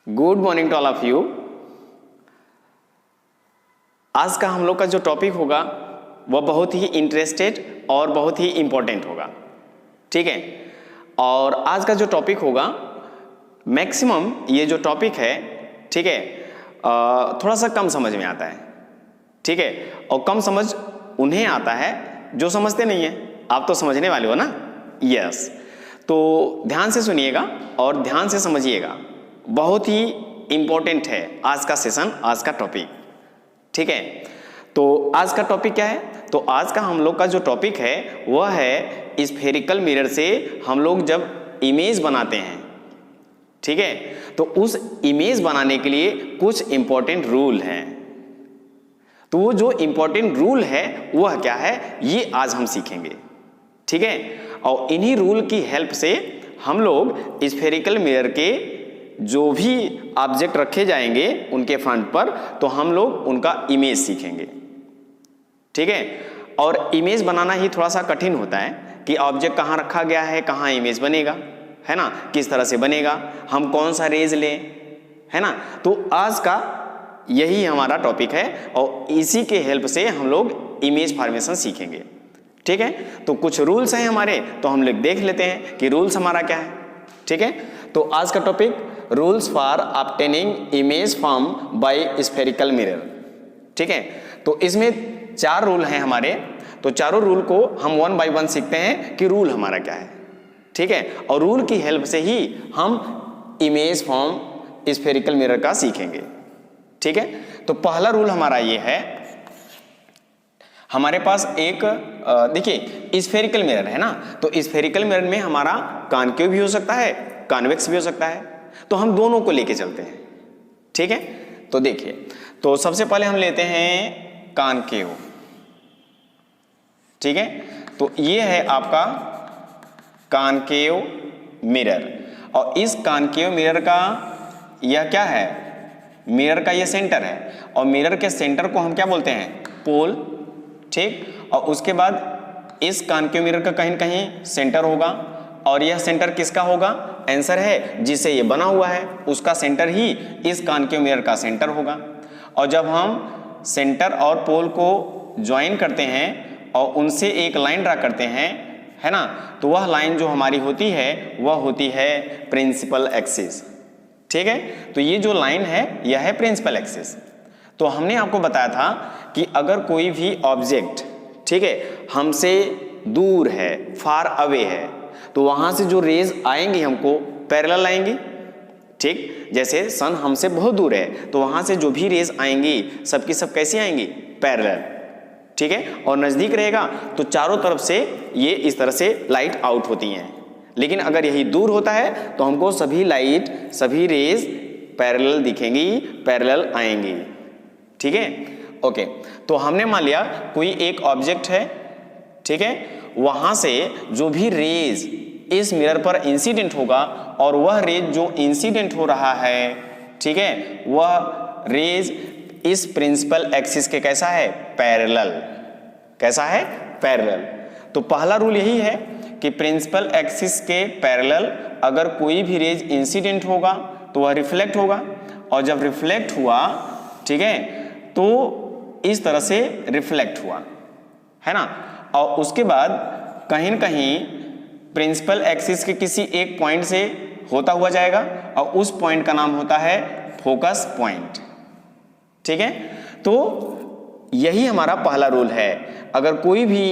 Good morning to all of you. आज का हम लोग का जो टॉपिक होगा वह बहुत ही इंटरेस्टेड और बहुत ही इंपॉर्टेंट होगा, ठीक है। और आज का जो टॉपिक होगा मैक्सिमम ये जो टॉपिक है, ठीक है, थोड़ा सा कम समझ में आता है, ठीक है। और कम समझ उन्हें आता है जो समझते नहीं है। आप तो समझने वाले हो ना, यस। तो ध्यान से सुनिएगा और ध्यान से समझिएगा, बहुत ही इंपॉर्टेंट है आज का सेशन, आज का टॉपिक, ठीक है। तो आज का टॉपिक क्या है? तो आज का हम लोग का जो टॉपिक है वह है स्फेरिकल मिरर से हम लोग जब इमेज बनाते हैं, ठीक है, तो उस इमेज बनाने के लिए कुछ इंपॉर्टेंट रूल हैं। तो वो जो इंपॉर्टेंट रूल है वह क्या है, ये आज हम सीखेंगे, ठीक है। और इन्हीं रूल की हेल्प से हम लोग स्फेरिकल मिरर के जो भी ऑब्जेक्ट रखे जाएंगे उनके फ्रंट पर, तो हम लोग उनका इमेज सीखेंगे, ठीक है। और इमेज बनाना ही थोड़ा सा कठिन होता है कि ऑब्जेक्ट कहाँ रखा गया है, कहाँ इमेज बनेगा, है ना, किस तरह से बनेगा, हम कौन सा रेज लें, है ना। तो आज का यही हमारा टॉपिक है और इसी के हेल्प से हम लोग इमेज फॉर्मेशन सीखेंगे, ठीक है। तो कुछ रूल्स हैं हमारे, तो हम लोग देख लेते हैं कि रूल्स हमारा क्या है, ठीक है। तो आज का topic rules for obtaining image from by spherical mirror, ठीक है। तो इसमें 4 रूल हैं हमारे, तो चारों रूल को हम 1 बाय 1 सीखते हैं कि रूल हमारा क्या है, ठीक है। और रूल की हेल्प से ही हम इमेज फ्रॉम स्फेरिकल मिरर का सीखेंगे, ठीक है। तो पहला रूल हमारा ये है, हमारे पास एक देखिए स्फेरिकल मिरर है ना, तो स्फेरिकल मिरर में हमारा कॉनकेव भी हो सकता है, कॉन्वेक्स भी हो सकता है, तो हम दोनों को लेके चलते हैं, ठीक है। तो देखिए, तो सबसे पहले हम लेते हैं कॉनकेव, ठीक है। तो ये है आपका कॉनकेव मिरर, और इस कॉनकेव मिरर का यह क्या है, मिरर का ये सेंटर है, और मिरर के सेंटर को हम क्या बोलते हैं, पोल, ठीक। और उसके बाद इस कॉनकेव मिरर का कहीं न कहीं सेंटर होगा, और यह सेंटर किसका होगा, आंसर है जिससे ये बना हुआ है उसका सेंटर ही इस कॉनकेव मिरर का सेंटर होगा। और जब हम सेंटर और पोल को ज्वाइन करते हैं और उनसे एक लाइन ड्रा करते हैं, है ना, तो वह लाइन जो हमारी होती है वह होती है प्रिंसिपल एक्सिस, ठीक है। तो ये जो लाइन है यह है प्रिंसिपल एक्सिस। तो हमने आपको बताया था कि अगर कोई भी ऑब्जेक्ट, ठीक है, हमसे दूर है, फार अवे है, तो वहां से जो रेज आएंगी हमको पैरेलल आएंगी, ठीक। जैसे सन हमसे बहुत दूर है तो वहां से जो भी रेज आएंगी सबकी सब कैसी आएंगी, पैरेलल, ठीक है। और नजदीक रहेगा तो चारों तरफ से ये इस तरह से लाइट आउट होती हैं, लेकिन अगर यही दूर होता है तो हमको सभी लाइट, सभी रेज पैरेलल दिखेंगी, पैरेलल आएंगी, ठीक है, ओके। तो हमने मान लिया कोई एक ऑब्जेक्ट है, ठीक है, वहां से जो भी रेज इस मिरर पर इंसिडेंट होगा और वह रेज जो इंसिडेंट हो रहा है, ठीक है, वह रेज इस प्रिंसिपल एक्सिस के कैसा है, पैरेलल, कैसा है, पैरेलल। तो पहला रूल यही है कि प्रिंसिपल एक्सिस के पैरेलल अगर कोई भी रेज इंसिडेंट होगा तो वह रिफ्लेक्ट होगा, और जब रिफ्लेक्ट हुआ, ठीक है, तो इस तरह से रिफ्लेक्ट हुआ, है ना, और उसके बाद कहीं न कहीं प्रिंसिपल एक्सिस के किसी एक पॉइंट से होता हुआ जाएगा और उस पॉइंट का नाम होता है फोकस पॉइंट, ठीक है। तो यही हमारा पहला रूल है, अगर कोई भी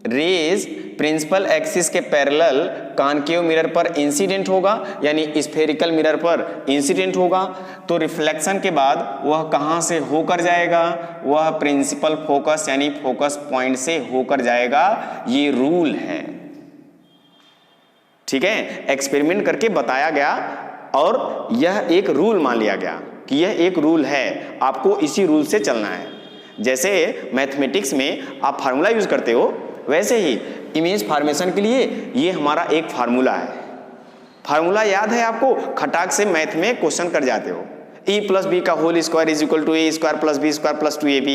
रेज प्रिंसिपल एक्सिस के पैरेलल कॉनकेव मिरर पर इंसिडेंट होगा, यानी स्फेरिकल मिरर पर इंसिडेंट होगा, तो रिफ्लेक्शन के बाद वह कहां से होकर जाएगा, वह प्रिंसिपल फोकस यानी फोकस पॉइंट से होकर जाएगा। ये रूल है, ठीक है, एक्सपेरिमेंट करके बताया गया और यह एक रूल मान लिया गया कि यह एक रूल है, आपको इसी रूल से चलना है। जैसे मैथमेटिक्स में आप फार्मूला यूज करते हो, वैसे ही इमेज फॉर्मेशन के लिए ये हमारा एक फार्मूला है। फार्मूला याद है आपको, खटाक से मैथ में क्वेश्चन कर जाते हो, e + b का whole square is equal to a² + b² + 2ab।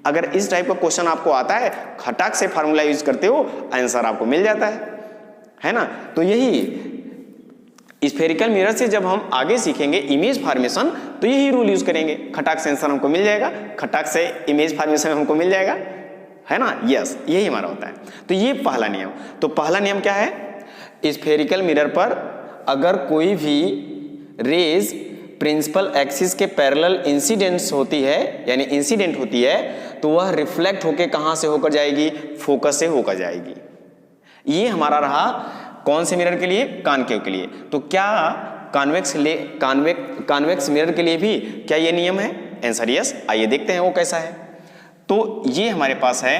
अगर इस टाइप का क्वेश्चन आपको आता है, खटाक से फार्मूला यूज करते हो, आंसर आपको मिल जाता है ना। तो यही स्फेरिकल मिरर से जब हम आगे सीखेंगे इमेज फॉर्मेशन तो यही रूल यूज करेंगे, खटाक से आंसर हमको मिल जाएगा, खटाक से इमेज फॉर्मेशन हमको मिल जाएगा, है ना। यस, यही हमारा होता है। तो ये पहला नियम। तो पहला नियम क्या है, स्फेरिकल मिरर पर अगर कोई भी रेज प्रिंसिपल एक्सिस के पैरेलल इंसिडेंट्स होती है, यानी इंसिडेंट होती है, तो वह रिफ्लेक्ट होके कहां से होकर जाएगी, फोकस से होकर जाएगी। ये हमारा रहा कौन से मिरर के लिए, कॉनकेव के लिए। तो क्या कॉन्वेक्स मिरर के लिए भी क्या ये नियम है? Answer yes. आइए देखते हैं वो कैसा है। तो ये हमारे पास है,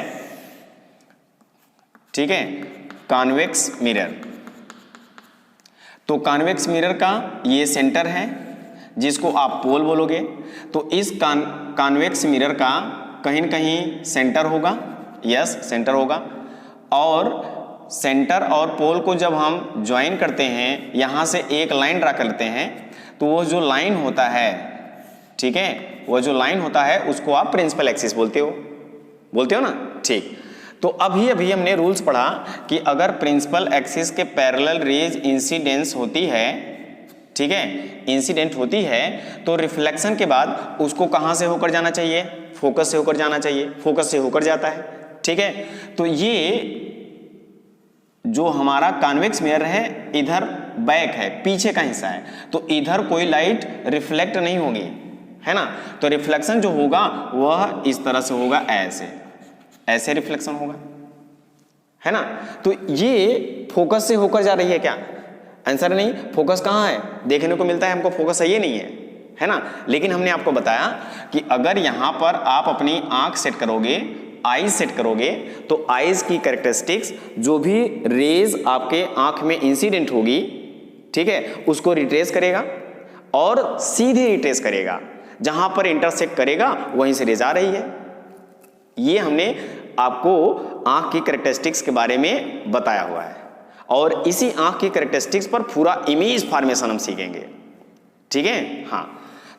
ठीक है, कॉन्वेक्स मिरर। तो कॉन्वेक्स मिरर का ये सेंटर है जिसको आप पोल बोलोगे। तो इस कॉन्वेक्स मिरर का कहीं न कहीं सेंटर होगा, यस सेंटर होगा। और सेंटर और पोल को जब हम ज्वाइन करते हैं, यहां से एक लाइन ड्रा करते हैं, तो वो जो लाइन होता है, ठीक है, वो जो लाइन होता है उसको आप प्रिंसिपल एक्सिस बोलते हो ना, ठीक। तो अभी हमने रूल्स पढ़ा कि अगर प्रिंसिपल एक्सिस के पैरेलल रेज इंसिडेंस होती है, ठीक है, इंसिडेंट होती है, तो रिफ्लेक्शन के बाद उसको कहां से होकर जाना चाहिए, फोकस से होकर जाना चाहिए, फोकस से होकर जाता है, ठीक है। तो ये जो हमारा कॉन्वेक्स मिरर है इधर बैक है, पीछे का हिस्सा है, तो इधर कोई लाइट रिफ्लेक्ट नहीं होगी, है ना। तो रिफ्लेक्शन जो होगा वह इस तरह से होगा, ऐसे रिफ्लेक्शन होगा, है ना। तो ये फोकस से होकर जा रही है क्या? आंसर नहीं। फोकस कहाँ है? देखने को मिलता है हमको फोकस है, ये नहीं है ना। लेकिन हमने आपको बताया कि अगर यहां पर आप अपनी आंख सेट करोगे, आईज सेट करोगे, तो आईज की कैरेक्टरिस्टिक्स, जो भी रेज आपके आंख में इंसिडेंट होगी, ठीक है, उसको रिट्रेस करेगा और सीधे रिट्रेस करेगा, जहां पर इंटरसेक्ट करेगा वहीं से रेज आ रही है। ये हमने आपको आंख की कैरेक्टरिस्टिक्स के बारे में बताया हुआ है, और इसी आंख की कैरेक्टरिस्टिक्स पर पूरा इमेज फॉर्मेशन हम सीखेंगे, ठीक है। हाँ,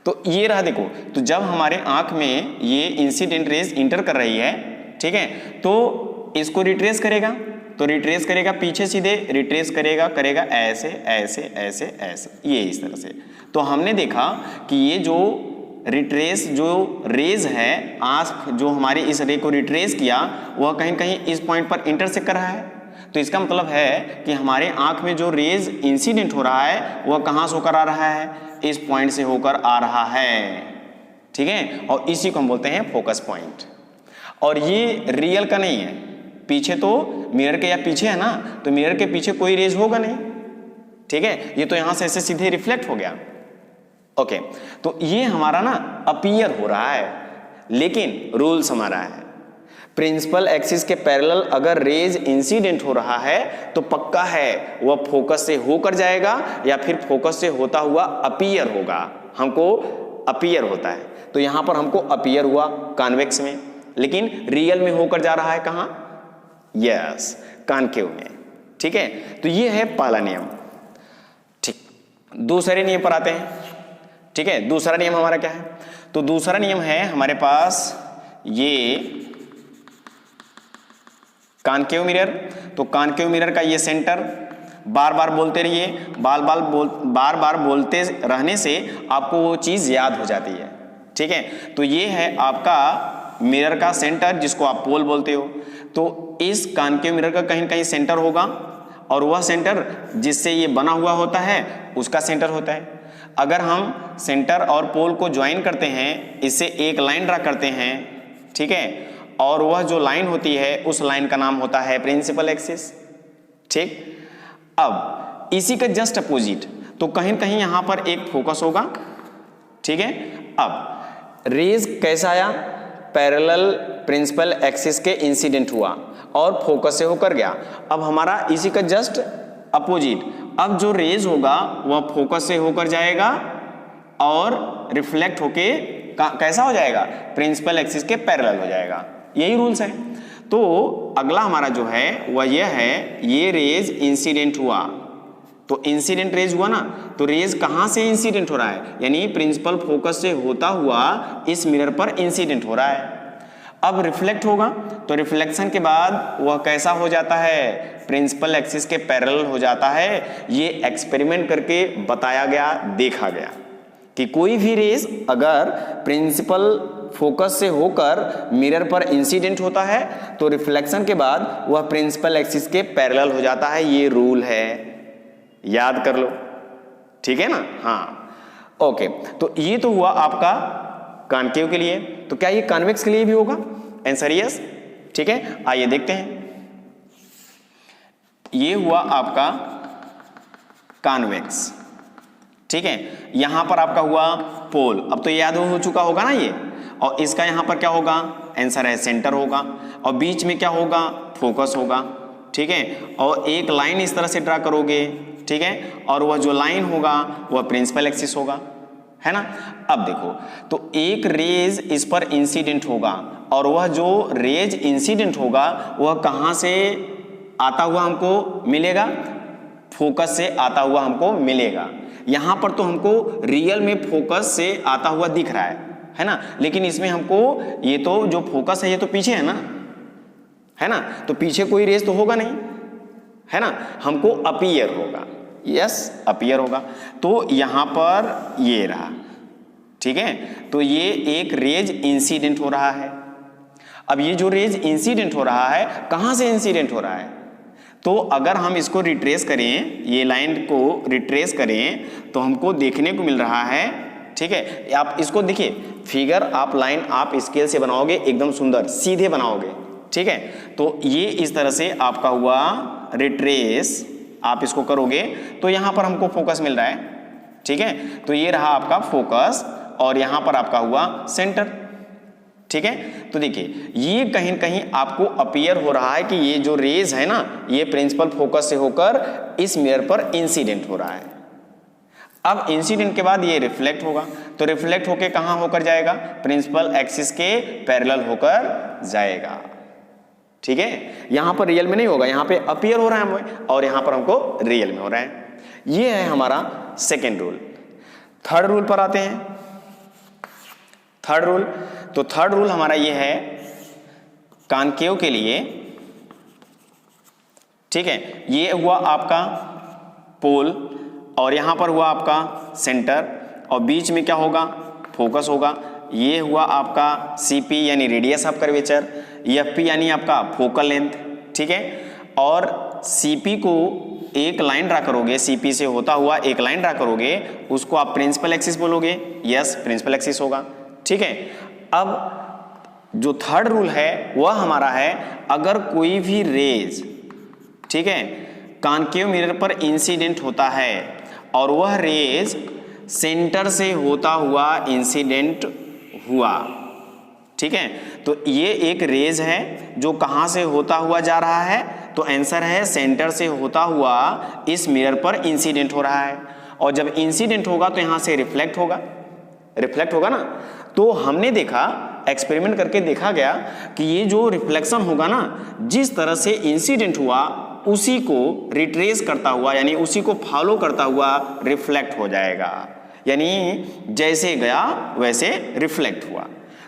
तो ये रहा, देखो, तो जब हमारे आंख में ये इंसिडेंट रेज इंटर कर रही है, ठीक है, तो इसको रिट्रेस करेगा, तो रिट्रेस करेगा पीछे, सीधे रिट्रेस करेगा ऐसे ऐसे ऐसे ऐसे, ये इस तरह से। तो हमने देखा कि ये जो रिट्रेस जो रेज है, आंख जो हमारी इस रे को रिट्रेस किया, वह कहीं कहीं इस पॉइंट पर इंटरसेक्ट कर रहा है। तो इसका मतलब है कि हमारे आंख में जो रेज इंसिडेंट हो रहा है वह कहां से होकर आ रहा है, इस पॉइंट से होकर आ रहा है, ठीक है। और इसी को हम बोलते हैं फोकस पॉइंट। और ये रियल का नहीं है, पीछे तो मिरर के या पीछे है ना, तो मिरर के पीछे कोई रेज होगा नहीं, ठीक है। ये तो यहां से ऐसे सीधे रिफ्लेक्ट हो गया, ओके। तो ये हमारा ना अपीयर हो रहा है, लेकिन रूल्स हमारा है प्रिंसिपल एक्सिस के पैरेलल अगर रेज इंसिडेंट हो रहा है तो पक्का है वह फोकस से होकर जाएगा या फिर फोकस से होता हुआ अपीयर होगा, हमको अपीयर होता है। तो यहां पर हमको अपीयर हुआ कॉन्वेक्स में, लेकिन रियल में होकर जा रहा है कहां, यस कॉनकेव में, ठीक है। तो ये है पहला नियम, ठीक। दूसरे नियम पर आते हैं, ठीक है। दूसरा नियम हमारा क्या है? तो दूसरा नियम है हमारे पास ये कॉनकेव मिरर। तो कॉनकेव मिरर का ये सेंटर, बार बार बोलते रहिए, बार बार बोलते रहने से आपको वो चीज याद हो जाती है, ठीक है। तो ये है आपका मिरर का सेंटर जिसको आप पोल बोलते हो। तो इस कॉनकेव मिरर का कहीं कहीं सेंटर होगा, और वह सेंटर जिससे ये बना हुआ होता है उसका सेंटर होता है। अगर हम सेंटर और पोल को ज्वाइन करते हैं, इससे एक लाइन ड्रा करते हैं, ठीक है, और वह जो लाइन होती है उस लाइन का नाम होता है प्रिंसिपल एक्सिस, ठीक। अब इसी का जस्ट अपोजिट, तो कहीं कहीं यहां पर एक फोकस होगा, ठीक है। अब रेज कैसा आया, पैरेलल प्रिंसिपल एक्सिस के इंसिडेंट हुआ और फोकस से होकर गया। अब हमारा इसी का जस्ट अपोजिट, अब जो रेज होगा वह फोकस से होकर जाएगा और रिफ्लेक्ट होके कैसा हो जाएगा, प्रिंसिपल एक्सिस के पैरेलल हो जाएगा। यही रूल्स है। तो अगला हमारा जो है वह यह है, ये रेज इंसिडेंट हुआ, तो इंसिडेंट रेज हुआ ना, तो रेज कहां से इंसिडेंट हो रहा है, यानी प्रिंसिपल फोकस से होता हुआ इस मिरर पर इंसिडेंट हो रहा है। अब रिफ्लेक्ट होगा तो रिफ्लेक्शन के बाद वह कैसा हो जाता है, प्रिंसिपल एक्सिस के पैरेलल हो जाता है। ये एक्सपेरिमेंट करके बताया गया, देखा गया कि कोई भी रेज अगर प्रिंसिपल फोकस से होकर मिरर पर इंसिडेंट होता है तो रिफ्लेक्शन के बाद वह प्रिंसिपल एक्सिस के पैरेलल हो जाता है। ये रूल है, याद कर लो, ठीक है ना। हाँ ओके, तो ये तो हुआ आपका कॉनकेव के लिए। तो क्या ये कॉन्वेक्स के लिए भी होगा? Answer yes. ठीक है, आइए देखते हैं। ये हुआ आपका कॉन्वेक्स, ठीक है। यहां पर आपका हुआ पोल, अब तो याद हो चुका होगा ना ये। और इसका यहां पर क्या होगा? आंसर है सेंटर होगा। और बीच में क्या होगा? फोकस होगा, ठीक है। और एक लाइन इस तरह से ड्रा करोगे, ठीक है, और वह जो लाइन होगा वह प्रिंसिपल एक्सिस होगा, है ना। अब देखो, तो एक रेज इस पर इंसिडेंट होगा और वह जो रेज इंसिडेंट होगा वह कहां से आता हुआ हमको मिलेगा? फोकस से आता हुआ हमको मिलेगा। यहां पर तो हमको रियल में फोकस से आता हुआ दिख रहा है ना, लेकिन इसमें हमको ये तो जो फोकस है ये तो पीछे है ना, है ना, तो पीछे कोई रेज तो होगा नहीं, है ना, हमको अपीयर होगा। यस, अपीयर होगा। तो यहां पर ये रहा, ठीक है। तो ये एक रेज इंसिडेंट हो रहा है। अब ये जो रेज इंसिडेंट हो रहा है कहां से इंसिडेंट हो रहा है? तो अगर हम इसको रिट्रेस करें, ये लाइन को रिट्रेस करें तो हमको देखने को मिल रहा है, ठीक है। आप इसको देखिए, फिगर आप लाइन आप स्केल से बनाओगे एकदम सुंदर सीधे बनाओगे, ठीक है। तो ये इस तरह से आपका हुआ रिट्रेस, आप इसको करोगे तो यहां पर हमको फोकस मिल रहा है, ठीक है। तो ये रहा आपका फोकस और यहां पर आपका हुआ सेंटर, ठीक है। तो देखिए, ये कहीं कहीं आपको अपीयर हो रहा है कि ये जो रेज है ना ये प्रिंसिपल फोकस से होकर इस मिरर पर इंसिडेंट हो रहा है। अब इंसिडेंट के बाद ये रिफ्लेक्ट होगा, तो रिफ्लेक्ट होकर कहां होकर जाएगा? प्रिंसिपल एक्सिस के पैरेलल होकर जाएगा, ठीक है। यहां पर रियल में नहीं होगा, यहां पे अपीयर हो रहा है और यहां पर हमको रियल में हो रहा है। ये है हमारा सेकेंड रूल। थर्ड रूल पर आते हैं। थर्ड रूल, तो थर्ड रूल हमारा ये है कॉनकेव के लिए, ठीक है। ये हुआ आपका पोल और यहां पर हुआ आपका सेंटर और बीच में क्या होगा? फोकस होगा। ये हुआ आपका CP यानी रेडियस ऑफ कर्वेचर, FP यानी आपका फोकल लेंथ, ठीक है। और CP को एक लाइन ड्रा करोगे, CP से होता हुआ एक लाइन ड्रा करोगे, उसको आप प्रिंसिपल एक्सिस बोलोगे। यस, प्रिंसिपल एक्सिस होगा, ठीक है। अब जो थर्ड रूल है वह हमारा है, अगर कोई भी रेज, ठीक है, कॉनकेव मिरर पर इंसिडेंट होता है और वह रेज सेंटर से होता हुआ इंसिडेंट हुआ, ठीक है, तो ये एक रेज है जो कहां से होता हुआ जा रहा है? तो आंसर है सेंटर से होता हुआ इस मिरर पर इंसिडेंट हो रहा है। और जब इंसिडेंट होगा तो यहां से रिफ्लेक्ट होगा, रिफ्लेक्ट होगा ना। तो हमने देखा, एक्सपेरिमेंट करके देखा गया कि ये जो रिफ्लेक्शन होगा ना, जिस तरह से इंसिडेंट हुआ उसी को रिट्रेस करता हुआ यानी उसी को फॉलो करता हुआ रिफ्लेक्ट हो जाएगा, यानी जैसे गया वैसे रिफ्लेक्ट हुआ।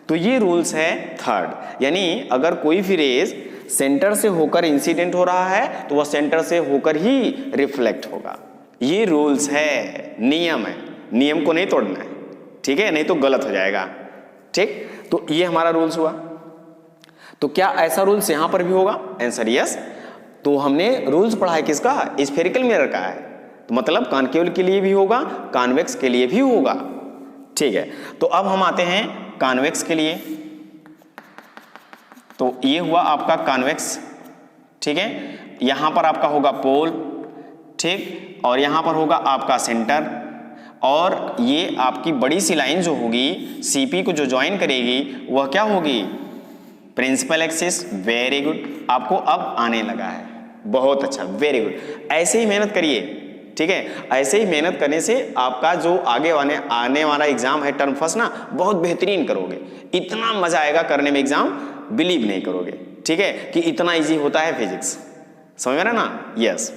तो ये रूल्स है थर्ड, यानी अगर कोई भी रेज सेंटर से होकर इंसिडेंट हो रहा है तो वह सेंटर से होकर ही रिफ्लेक्ट होगा। ये रूल्स है, नियम है, नियम को नहीं तोड़ना है, ठीक है, नहीं तो गलत हो जाएगा, ठीक। तो ये हमारा रूल्स हुआ। तो क्या ऐसा रूल्स यहां पर भी होगा? Answer yes. तो हमने रूल्स पढ़ा है किसका? स्फेरिकल मिरर का है, तो मतलब कॉनकेव के लिए भी होगा, कॉन्वेक्स के लिए भी होगा, ठीक है। तो अब हम आते हैं कॉन्वेक्स के लिए। तो ये हुआ आपका कॉन्वेक्स, ठीक है। यहां पर आपका होगा पोल, ठीक, और यहां पर होगा आपका सेंटर, और ये आपकी बड़ी सी लाइन जो होगी CP को जो ज्वाइन करेगी वह क्या होगी? Principal axis. वेरी गुड, आपको अब आने लगा है, बहुत अच्छा, वेरी गुड। ऐसे ही मेहनत करिए, ठीक है। ऐसे ही मेहनत करने से आपका जो आने वाला एग्जाम है टर्म फर्स्ट ना, बहुत बेहतरीन करोगे। इतना मजा आएगा करने में एग्जाम, बिलीव नहीं करोगे, ठीक है, कि इतना इजी होता है फिजिक्स, समझ में ना। यस,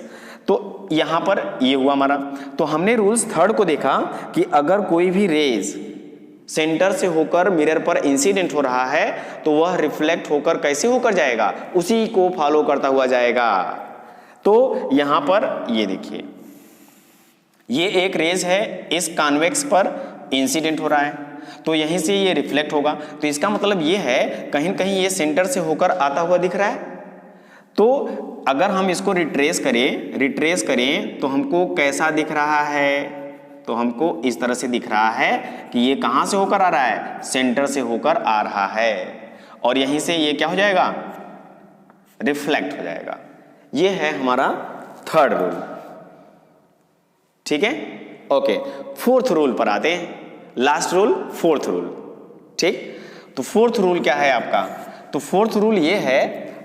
तो यहां पर ये हुआ हमारा। तो हमने रूल्स थर्ड को देखा कि अगर कोई भी रेज सेंटर से होकर मिरर पर इंसिडेंट हो रहा है तो वह रिफ्लेक्ट होकर कैसे होकर जाएगा, उसी को फॉलो करता हुआ जाएगा। तो यहां पर ये देखिए, ये एक रेज है, इस कॉन्वेक्स पर इंसिडेंट हो रहा है तो यहीं से ये रिफ्लेक्ट होगा। तो इसका मतलब ये है कहीं न कहीं ये सेंटर से होकर आता हुआ दिख रहा है। तो अगर हम इसको रिट्रेस करें तो हमको कैसा दिख रहा है, तो हमको इस तरह से दिख रहा है कि ये कहां से होकर आ रहा है, सेंटर से होकर आ रहा है और यहीं से ये क्या हो जाएगा, रिफ्लेक्ट हो जाएगा। ये है हमारा थर्ड रूल। ठीक है, ओके। फोर्थ रूल पर आते हैं, लास्ट रूल फोर्थ रूल। ठीक, तो फोर्थ रूल क्या है आपका, तो फोर्थ रूल ये है,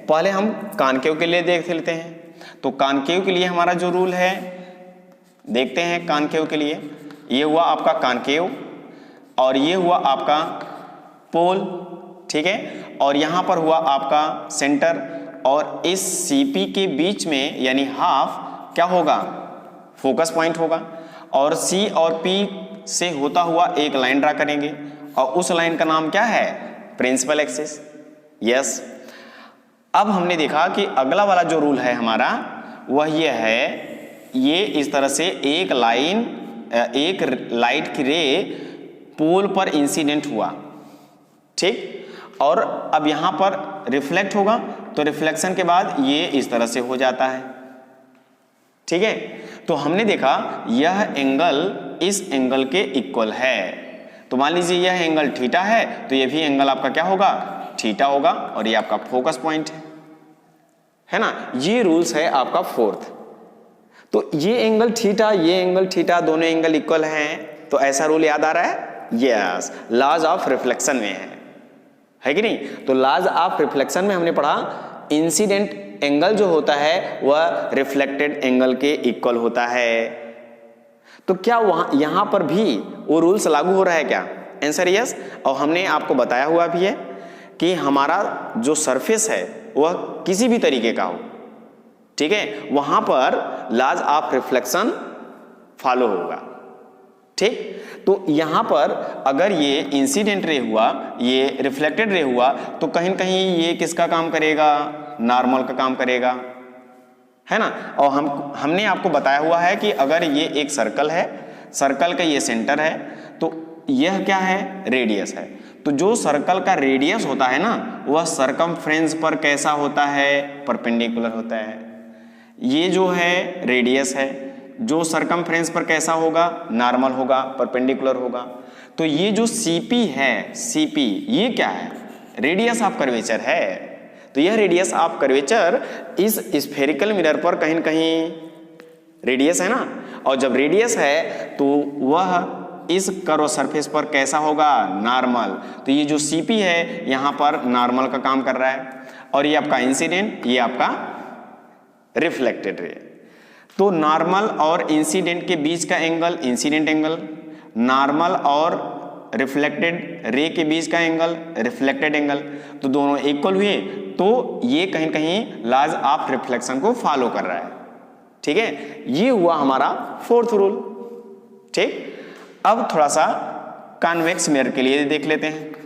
पहले हम कॉनकेव के लिए देख लेते हैं। तो कॉनकेव के लिए हमारा जो रूल है देखते हैं। कॉनकेव के लिए ये हुआ आपका कॉनकेव और ये हुआ आपका पोल, ठीक है, और यहां पर हुआ आपका सेंटर और इस सीपी के बीच में यानी हाफ क्या होगा, फोकस पॉइंट होगा और सी और पी से होता हुआ एक लाइन ड्रा करेंगे और उस लाइन का नाम क्या है, प्रिंसिपल एक्सिस। यस, अब हमने देखा कि अगला वाला जो रूल है हमारा वह ये है, ये इस तरह से एक लाइट की रे पोल पर इंसिडेंट हुआ, ठीक, और अब यहां पर रिफ्लेक्ट होगा तो रिफ्लेक्शन के बाद ये इस तरह से हो जाता है। ठीक है, तो हमने देखा यह एंगल इस एंगल के इक्वल है। तो मान लीजिए यह एंगल थीटा है तो यह भी एंगल आपका क्या होगा, थीटा होगा और ये आपका फोकस पॉइंट है ना। ये रूल्स है आपका फोर्थ। तो ये एंगल थीटा, ये एंगल थीटा, दोनों एंगल इक्वल हैं, तो ऐसा रूल याद आ रहा है। यस, लॉज ऑफ रिफ्लेक्शन में है कि नहीं। तो लॉज ऑफ रिफ्लेक्शन में हमने पढ़ा इंसिडेंट एंगल जो होता है वह रिफ्लेक्टेड एंगल के इक्वल होता है। तो क्या वहां यहां पर भी वो रूल्स लागू हो रहा है क्या, आंसर यस। और हमने आपको बताया हुआ भी है कि हमारा जो सरफेस है वह किसी भी तरीके का हो, ठीक है, वहां पर लॉज ऑफ रिफ्लेक्शन फॉलो होगा। ठीक, तो यहां पर अगर ये इंसिडेंट रे हुआ, ये रिफ्लेक्टेड रे हुआ, तो कहीं न कहीं ये किसका काम करेगा, नॉर्मल का काम करेगा, है ना। और हमने आपको बताया हुआ है कि अगर ये एक सर्कल है, सर्कल का ये सेंटर है, तो यह क्या है, रेडियस है। तो जो सर्कल का रेडियस होता है ना वह सरकमफ्रेंस पर कैसा होता है, परपेंडिकुलर होता है। ये जो है रेडियस है, जो सरकमफ्रेंस पर कैसा होगा, नॉर्मल होगा, परपेंडिकुलर होगा। तो ये जो सीपी है, सीपी ये क्या है, रेडियस ऑफ कर्वेचर है। तो यह रेडियस ऑफ कर्वेचर इस स्फेरिकल मिरर पर कहीं न कहीं रेडियस है ना, और जब रेडियस है तो वह इस कर्व सरफेस पर कैसा होगा, नॉर्मल। तो ये जो सीपी है यहाँ पर नॉर्मल का काम कर रहा है और ये आपका इंसिडेंट, ये आपका रिफ्लेक्टेड रे। तो नॉर्मल और इंसिडेंट के बीच का एंगल इंसिडेंट एंगल, नॉर्मल और रिफ्लेक्टेड रे के बीच का एंगल रिफ्लेक्टेड एंगल, तो दोनों इक्वल हुए, तो ये कहीं कहीं लॉज ऑफ रिफ्लेक्शन को फॉलो कर रहा है। ठीक है, ये हुआ हमारा फोर्थ रूल। ठीक, अब थोड़ा सा कॉन्वेक्स मिरर के लिए देख लेते हैं।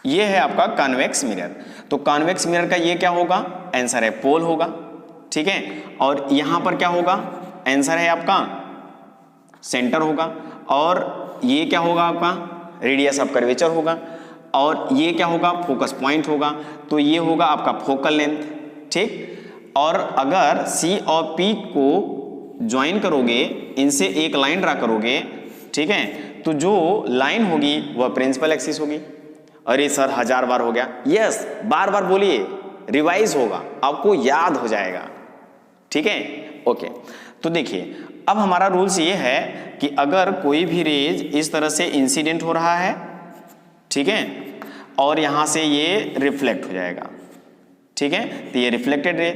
ये है आपका कॉन्वेक्स मिरर। तो कॉन्वेक्स मिरर का ये क्या होगा, आंसर है पोल होगा, ठीक है, और यहां पर क्या होगा, आंसर है आपका सेंटर होगा, और ये क्या होगा आपका रेडियस ऑफ कर्वेचर होगा, और ये क्या होगा, फोकस पॉइंट होगा। तो ये होगा आपका फोकल लेंथ। ठीक, और अगर सी और पी को ज्वाइन करोगे, इनसे एक लाइन ड्रा करोगे, ठीक है, तो जो लाइन होगी वह प्रिंसिपल एक्सिस होगी। अरे सर 1000 बार हो गया, यस, बार बार बोलिए, रिवाइज होगा, आपको याद हो जाएगा। ठीक है, ओके। तो देखिए अब हमारा रूल्स ये है कि अगर कोई भी रेज इस तरह से इंसिडेंट हो रहा है, ठीक है, और यहां से ये रिफ्लेक्ट हो जाएगा, ठीक है, तो ये रिफ्लेक्टेड रे,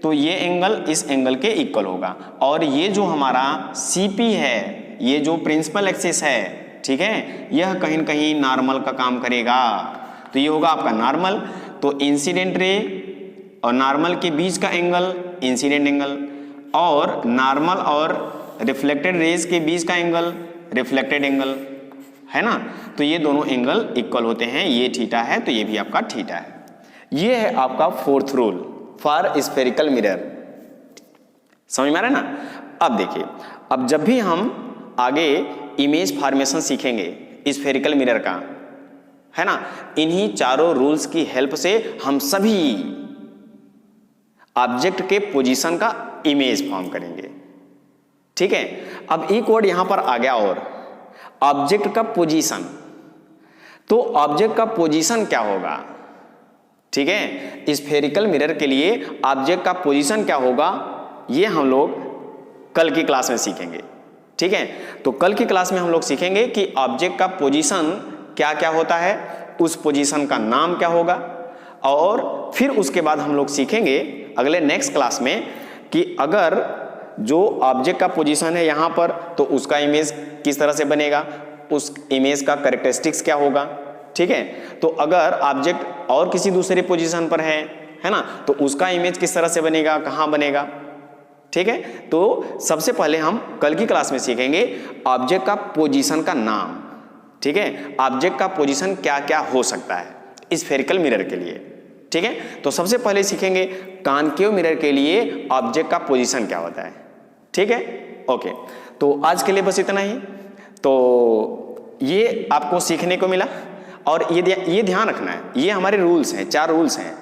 तो ये एंगल इस एंगल के इक्वल होगा, और ये जो हमारा सीपी है, ये जो प्रिंसिपल एक्सिस है, ठीक है, यह कहीं न कहीं नॉर्मल का काम करेगा। तो ये होगा आपका नॉर्मल। तो इंसिडेंट रे और नॉर्मल के बीच का एंगल इंसिडेंट एंगल, और नॉर्मल और रिफ्लेक्टेड रेज के बीच का एंगल रिफ्लेक्टेड एंगल, है ना। तो ये दोनों एंगल इक्वल होते हैं, ये थीटा है तो ये भी आपका थीटा है। ये है आपका fourth rule for spherical mirror. समझ में आ रहा है ना। अब देखिए, अब जब भी हम आगे इमेज फॉर्मेशन सीखेंगे स्फेरिकल मिरर का, है ना, इन्हीं चारों रूल्स की हेल्प से हम सभी ऑब्जेक्ट के पोजीशन का इमेज फॉर्म करेंगे। ठीक है। अब एक वर्ड यहां पर आ गया और ऑब्जेक्ट का पोजीशन। तो ऑब्जेक्ट का पोजीशन क्या होगा? ठीक है, स्फेरिकल मिरर के लिए ऑब्जेक्ट का पोजीशन क्या होगा ये हम लोग कल की क्लास में सीखेंगे। ठीक है, तो कल की क्लास में हम लोग सीखेंगे कि ऑब्जेक्ट का पोजीशन क्या क्या होता है, उस पोजीशन का नाम क्या होगा, और फिर उसके बाद हम लोग सीखेंगे अगले नेक्स्ट क्लास में कि अगर जो ऑब्जेक्ट का पोजीशन है यहाँ पर तो उसका इमेज किस तरह से बनेगा, उस इमेज का कैरेक्टरिस्टिक्स क्या होगा। ठीक है, तो अगर ऑब्जेक्ट और किसी दूसरे पोजीशन पर है ना, तो उसका इमेज किस तरह से बनेगा, कहाँ बनेगा। ठीक है, तो सबसे पहले हम कल की क्लास में सीखेंगे ऑब्जेक्ट का पोजीशन का नाम। ठीक है, ऑब्जेक्ट का पोजीशन क्या क्या हो सकता है स्फेरिकल मिरर के लिए। ठीक है, तो सबसे पहले सीखेंगे कॉनकेव मिरर के लिए ऑब्जेक्ट का पोजीशन क्या होता है। ठीक है, ओके, तो आज के लिए बस इतना ही। तो ये आपको सीखने को मिला, और ये ध्यान रखना है, ये हमारे रूल्स हैं, 4 रूल्स हैं,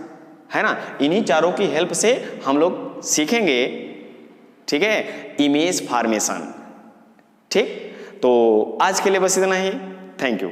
है ना। इन्हीं चारों की हेल्प से हम लोग सीखेंगे, ठीक है, इमेज फॉर्मेशन। ठीक, तो आज के लिए बस इतना ही। Thank you.